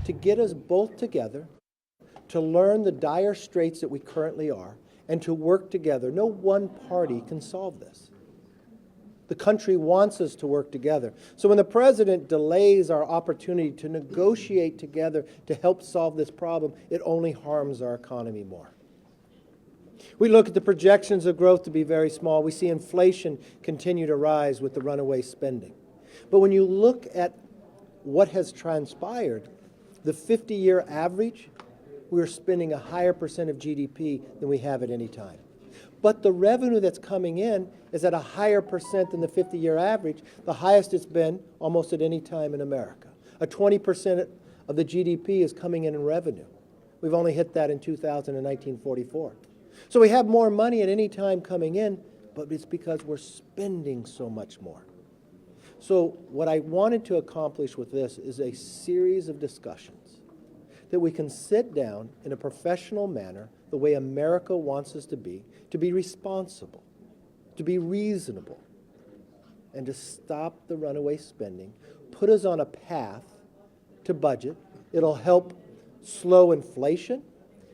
to get us both together, to learn the dire straits that we currently are, and to work together. No one party can solve this. The country wants us to work together. So when the president delays our opportunity to negotiate together to help solve this problem, it only harms our economy more. We look at the projections of growth to be very small. We see inflation continue to rise with the runaway spending. But when you look at what has transpired, the 50-year average, we're spending a higher percent of GDP than we have at any time. But the revenue that's coming in is at a higher percent than the 50-year average, the highest it's been almost at any time in America. 20% of the GDP is coming in revenue. We've only hit that in 1944. So we have more money at any time coming in, but it's because we're spending so much more. So what I wanted to accomplish with this is a series of discussions that we can sit down in a professional manner, the way America wants us to be responsible, to be reasonable, and to stop the runaway spending, put us on a path to budget. It'll help slow inflation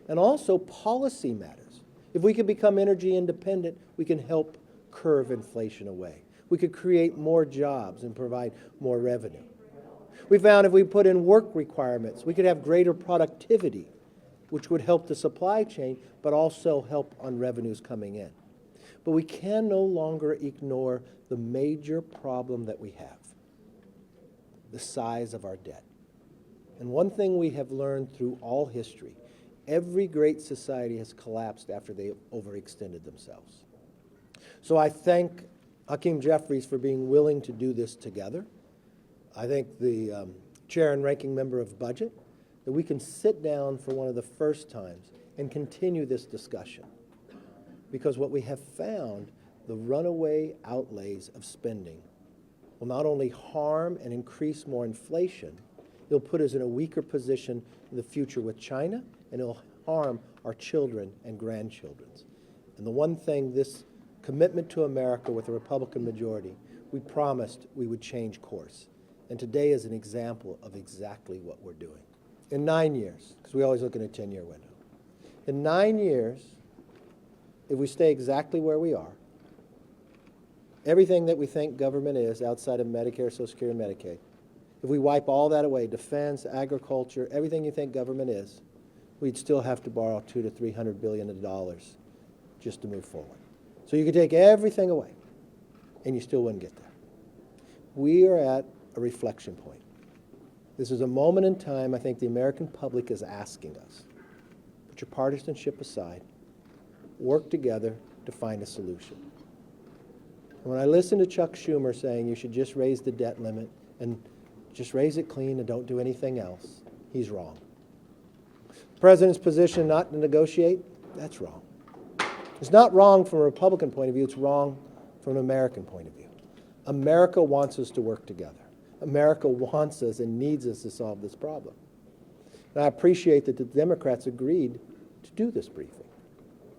and also policy matters. If we can become energy independent, we can help curve inflation away. We could create more jobs and provide more revenue. We found if we put in work requirements, we could have greater productivity, which would help the supply chain, but also help on revenues coming in. But we can no longer ignore the major problem that we have, the size of our debt. And one thing we have learned through all history, every great society has collapsed after they overextended themselves. So I thank Hakeem Jeffries for being willing to do this together. I thank the chair and ranking member of budget that we can sit down for one of the first times and continue this discussion. Because what we have found, the runaway outlays of spending will not only harm and increase more inflation, it'll put us in a weaker position in the future with China, and it'll harm our children and grandchildren. And the one thing, this commitment to America with a Republican majority, we promised we would change course. And today is an example of exactly what we're doing. In 9 years, because we always look at a 10-year window, in 9 years, if we stay exactly where we are, everything that we think government is outside of Medicare, Social Security, and Medicaid, if we wipe all that away, defense, agriculture, everything you think government is, we'd still have to borrow $200 to $300 billion just to move forward. So you could take everything away, and you still wouldn't get there. We are at a reflection point. This is a moment in time I think the American public is asking us, put your partisanship aside, work together to find a solution. And when I listen to Chuck Schumer saying you should just raise the debt limit and just raise it clean and don't do anything else, he's wrong. The president's position not to negotiate, that's wrong. It's not wrong from a Republican point of view, it's wrong from an American point of view. America wants us to work together. America wants us and needs us to solve this problem. And I appreciate that the Democrats agreed to do this briefing.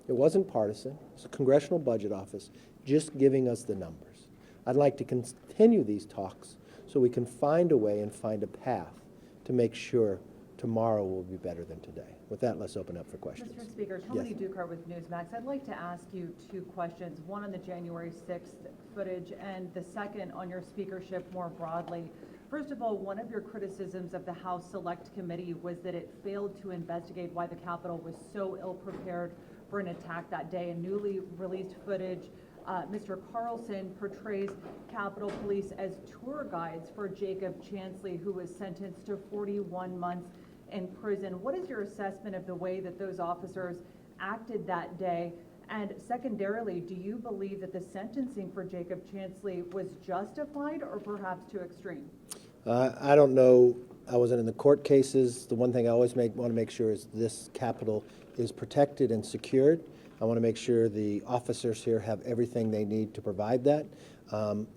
It wasn't partisan. It's the Congressional Budget Office just giving us the numbers. I'd like to continue these talks so we can find a way and find a path to make sure tomorrow will be better than today. With that, let's open up for questions. Mr. Speaker, Tony Dukart with Newsmax. I'd like to ask you two questions, one on the January 6th footage and the second on your speakership more broadly. First of all, one of your criticisms of the House Select Committee was that it failed to investigate why the Capitol was so ill-prepared for an attack that day. In newly released footage, Mr. Carlson portrays Capitol Police as tour guides for Jacob Chansley, who was sentenced to 41 months in prison. What is your assessment of the way that those officers acted that day? And secondarily, do you believe that the sentencing for Jacob Chansley was justified or perhaps too extreme? I don't know. I wasn't in the court cases. The one thing I always want to make sure is this Capitol is protected and secured. I want to make sure the officers here have everything they need to provide that.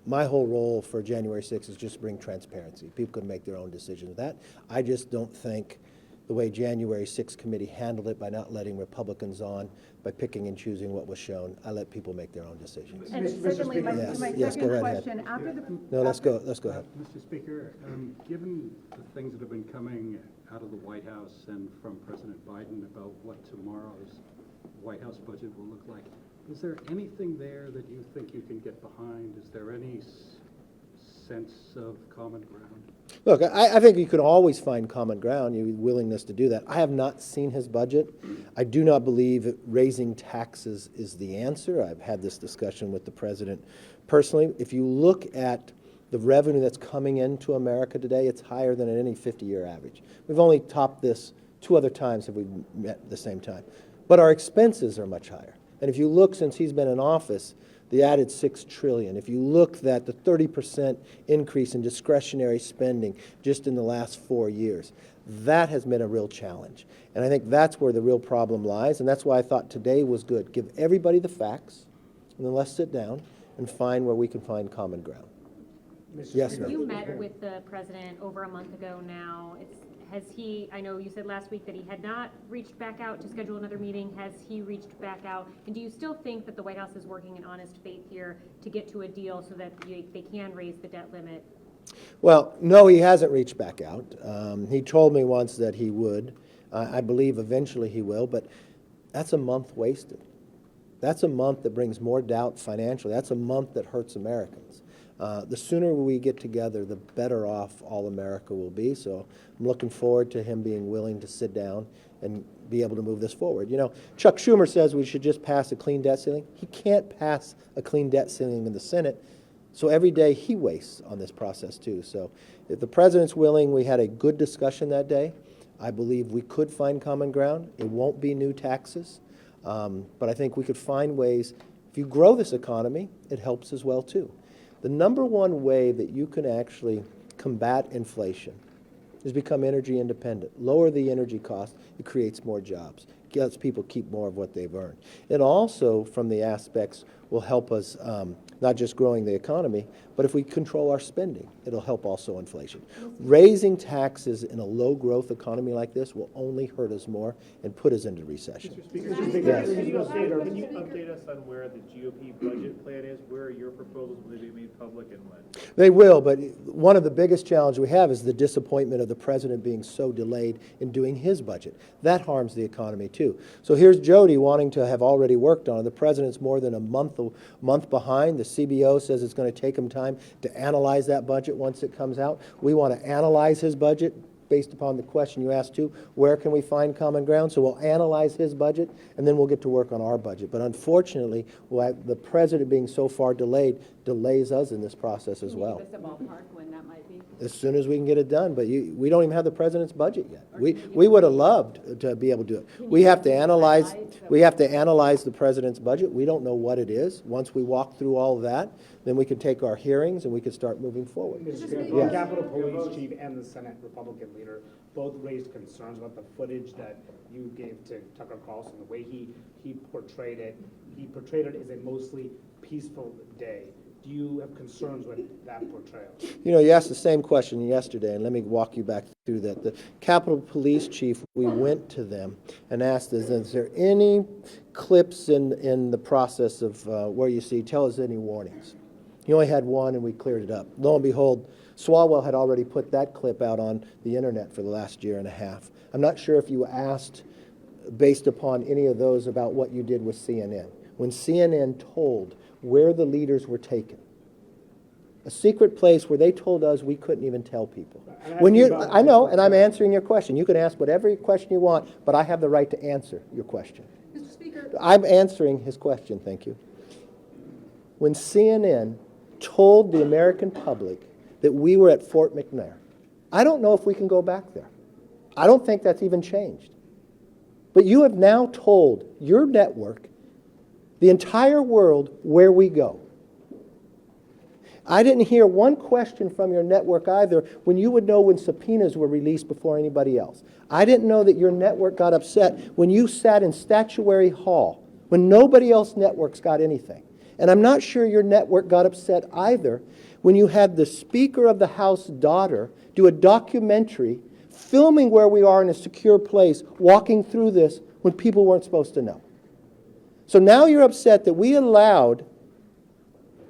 My whole role for January 6th is just to bring transparency. People can make their own decisions with that. I just don't think the way January 6th committee handled it by not letting Republicans on, by picking and choosing what was shown. I let people make their own decisions. And secondly, my Yes, my yes, go second right ahead. question, after the. No, let's go ahead. Mr. Speaker, given the things that have been coming out of the White House and from President Biden about what tomorrow's White House budget will look like, is there anything there that you think you can get behind? Is there any sense of common ground? Look, I think you can always find common ground, your willingness to do that. I have not seen his budget. I do not believe that raising taxes is the answer. I've had this discussion with the president personally. If you look at the revenue that's coming into America today, it's higher than at any 50-year average. We've only topped this 2 other times have we met at the same time. But our expenses are much higher. And if you look since he's been in office, the added $6 trillion. If you look at the 30% increase in discretionary spending just in the last 4 years, that has been a real challenge. And I think that's where the real problem lies, and that's why I thought today was good. Give everybody the facts, and then let's sit down and find where we can find common ground. Yes, ma'am. You met with the president over a month ago now. Has he, I know you said last week that he had not reached back out to schedule another meeting. Has he reached back out? And do you still think that the White House is working in honest faith here to get to a deal so that they can raise the debt limit? Well, no, he hasn't reached back out. He told me once that he would. I believe eventually he will, but that's a month wasted. That's a month that brings more doubt financially. That's a month that hurts Americans. The sooner we get together, the better off all America will be. So I'm looking forward to him being willing to sit down and be able to move this forward. You know, Chuck Schumer says we should just pass a clean debt ceiling. He can't pass a clean debt ceiling in the Senate. So every day he wastes on this process too. So if the president's willing, we had a good discussion that day. I believe we could find common ground. It won't be new taxes. But I think we could find ways. If you grow this economy, it helps as well too. The number one way that you can actually combat inflation is become energy independent. Lower the energy cost, it creates more jobs, lets people keep more of what they've earned. It also, from the aspects, will help us not just growing the economy, but if we control our spending, it'll help also inflation. Raising taxes in a low-growth economy like this will only hurt us more and put us into recession. Mr. Speaker, Yes. can you update us on where the GOP budget plan is? Where are your proposals? Will they be made public and when? They will, but one of the biggest challenges we have is the disappointment of the president being so delayed in doing his budget. That harms the economy too. So here's Jody wanting to have already worked on it. The president's more than a month behind. The CBO says it's going to take him time to analyze that budget once it comes out. We want to analyze his budget based upon the question you asked too, where can we find common ground? So we'll analyze his budget, and then we'll get to work on our budget. But unfortunately, the president being so far delayed delays us in this process as well. Can you give us a ballpark when that might be? As soon as we can get it done, but we don't even have the president's budget yet. We would have loved to be able to do it. We have to analyze the president's budget. We don't know what it is. Once we walk through all of that, then we can take our hearings and we can start moving forward. Mr. Speaker, the Capitol Police Chief and the Senate Republican leader both raised concerns about the footage that you gave to Tucker Carlson, the way he portrayed it. He portrayed it as a mostly peaceful day. Do you have concerns with that portrayal? You know, you asked the same question yesterday, and let me walk you back through that. The Capitol Police Chief, we went to them and asked, is there any clips in the process of where you see, tell us any warnings? He only had one, and we cleared it up. Lo and behold, Swalwell had already put that clip out on the internet for the last year and a half. I'm not sure if you asked, based upon any of those, about what you did with CNN. When CNN told where the leaders were taken, a secret place where they told us we couldn't even tell people. I know, and I'm answering your question. You can ask whatever question you want, but I have the right to answer your question. Mr. Speaker. I'm answering his question, thank you. When CNN told the American public that we were at Fort McNair, I don't know if we can go back there. I don't think that's even changed. But you have now told your network, the entire world, where we go. I didn't hear one question from your network either when you would know when subpoenas were released before anybody else. I didn't know that your network got upset when you sat in Statuary Hall, when nobody else networks got anything. And I'm not sure your network got upset either when you had the Speaker of the House daughter do a documentary filming where we are in a secure place, walking through this when people weren't supposed to know. So now you're upset that we allowed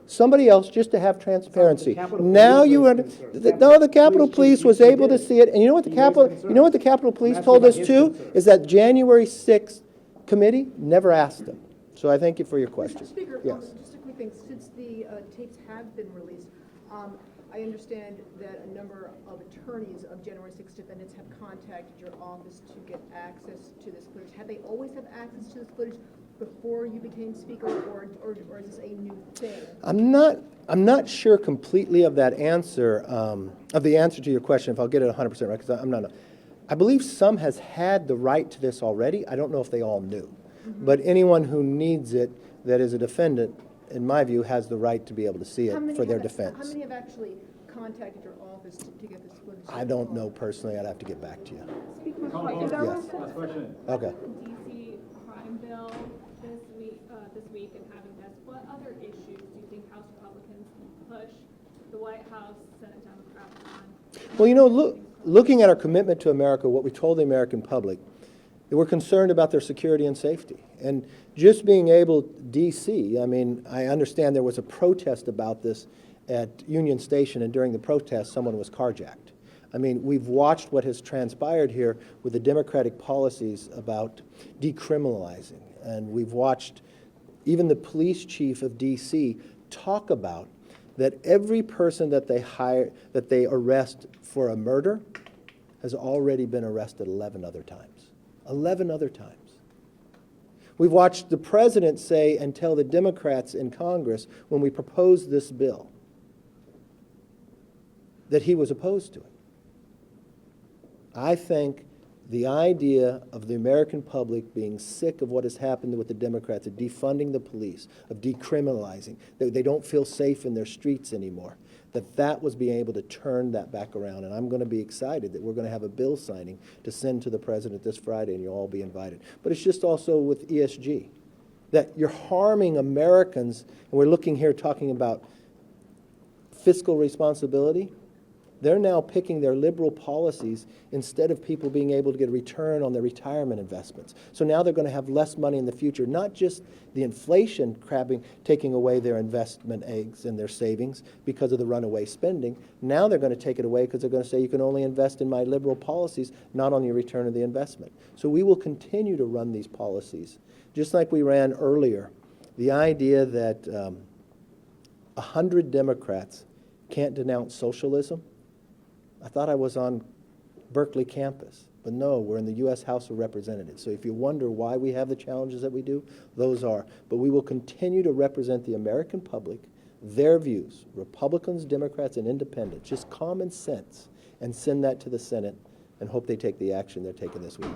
somebody else just to have transparency. Capitol Now Police you, raised concerns. no, the Capitol Police Police chief, was he able to did. see it, and you know what the He raised Capitol, concerns. you know what the Capitol Police I'm told us asking about too? his concerns. Is that January 6th committee never asked them. So I thank you for your question. Mr. Speaker, Yes. just a quick thing, since the tapes have been released, I understand that a number of attorneys of January 6th defendants have contacted your office to get access to this footage. Had they always had access to this footage before you became Speaker, or is this a new thing? I'm not sure completely of that answer, of the answer to your question, if I'll get it 100% right, because I'm not. I believe some has had the right to this already. I don't know if they all knew. But anyone who needs it that is a defendant, in my view, has the right to be able to see How it many for their have- How defense. many have actually contacted your office to get this footage? I don't know personally. I'd have to get back to you. Speaker McCarthy, there Yes. was Okay. DC crime bill this week and having this. What other issues do you think House Republicans can push the White House, Senate Democrats on? Well, you know, looking at our commitment to America, what we told the American public, that we're concerned about their security and safety. And just being able, D.C., I mean, I understand there was a protest about this at Union Station, and during the protest, someone was carjacked. I mean, we've watched what has transpired here with the Democratic policies about decriminalizing, and we've watched even the police chief of D.C. talk about that every person that they arrest for a murder has already been arrested 11 other times. 11 other times. We've watched the president say and tell the Democrats in Congress when we proposed this bill that he was opposed to it. I think the idea of the American public being sick of what has happened with the Democrats, of defunding the police, of decriminalizing, that they don't feel safe in their streets anymore, that was being able to turn that back around. And I'm going to be excited that we're going to have a bill signing to send to the president this Friday, and you'll all be invited. But it's just also with ESG, that you're harming Americans, and we're looking here talking about fiscal responsibility. They're now picking their liberal policies instead of people being able to get a return on their retirement investments. So now they're going to have less money in the future, not just the inflation taking away their investment eggs and their savings because of the runaway spending. Now they're going to take it away because they're going to say you can only invest in my liberal policies, not on your return of the investment. So we will continue to run these policies, just like we ran earlier. The idea that 100 Democrats can't denounce socialism. I thought I was on Berkeley campus, but no, we're in the U.S. House of Representatives. So if you wonder why we have the challenges that we do, those are. But we will continue to represent the American public, their views, Republicans, Democrats, and independents, just common sense, and send that to the Senate and hope they take the action they're taking this week.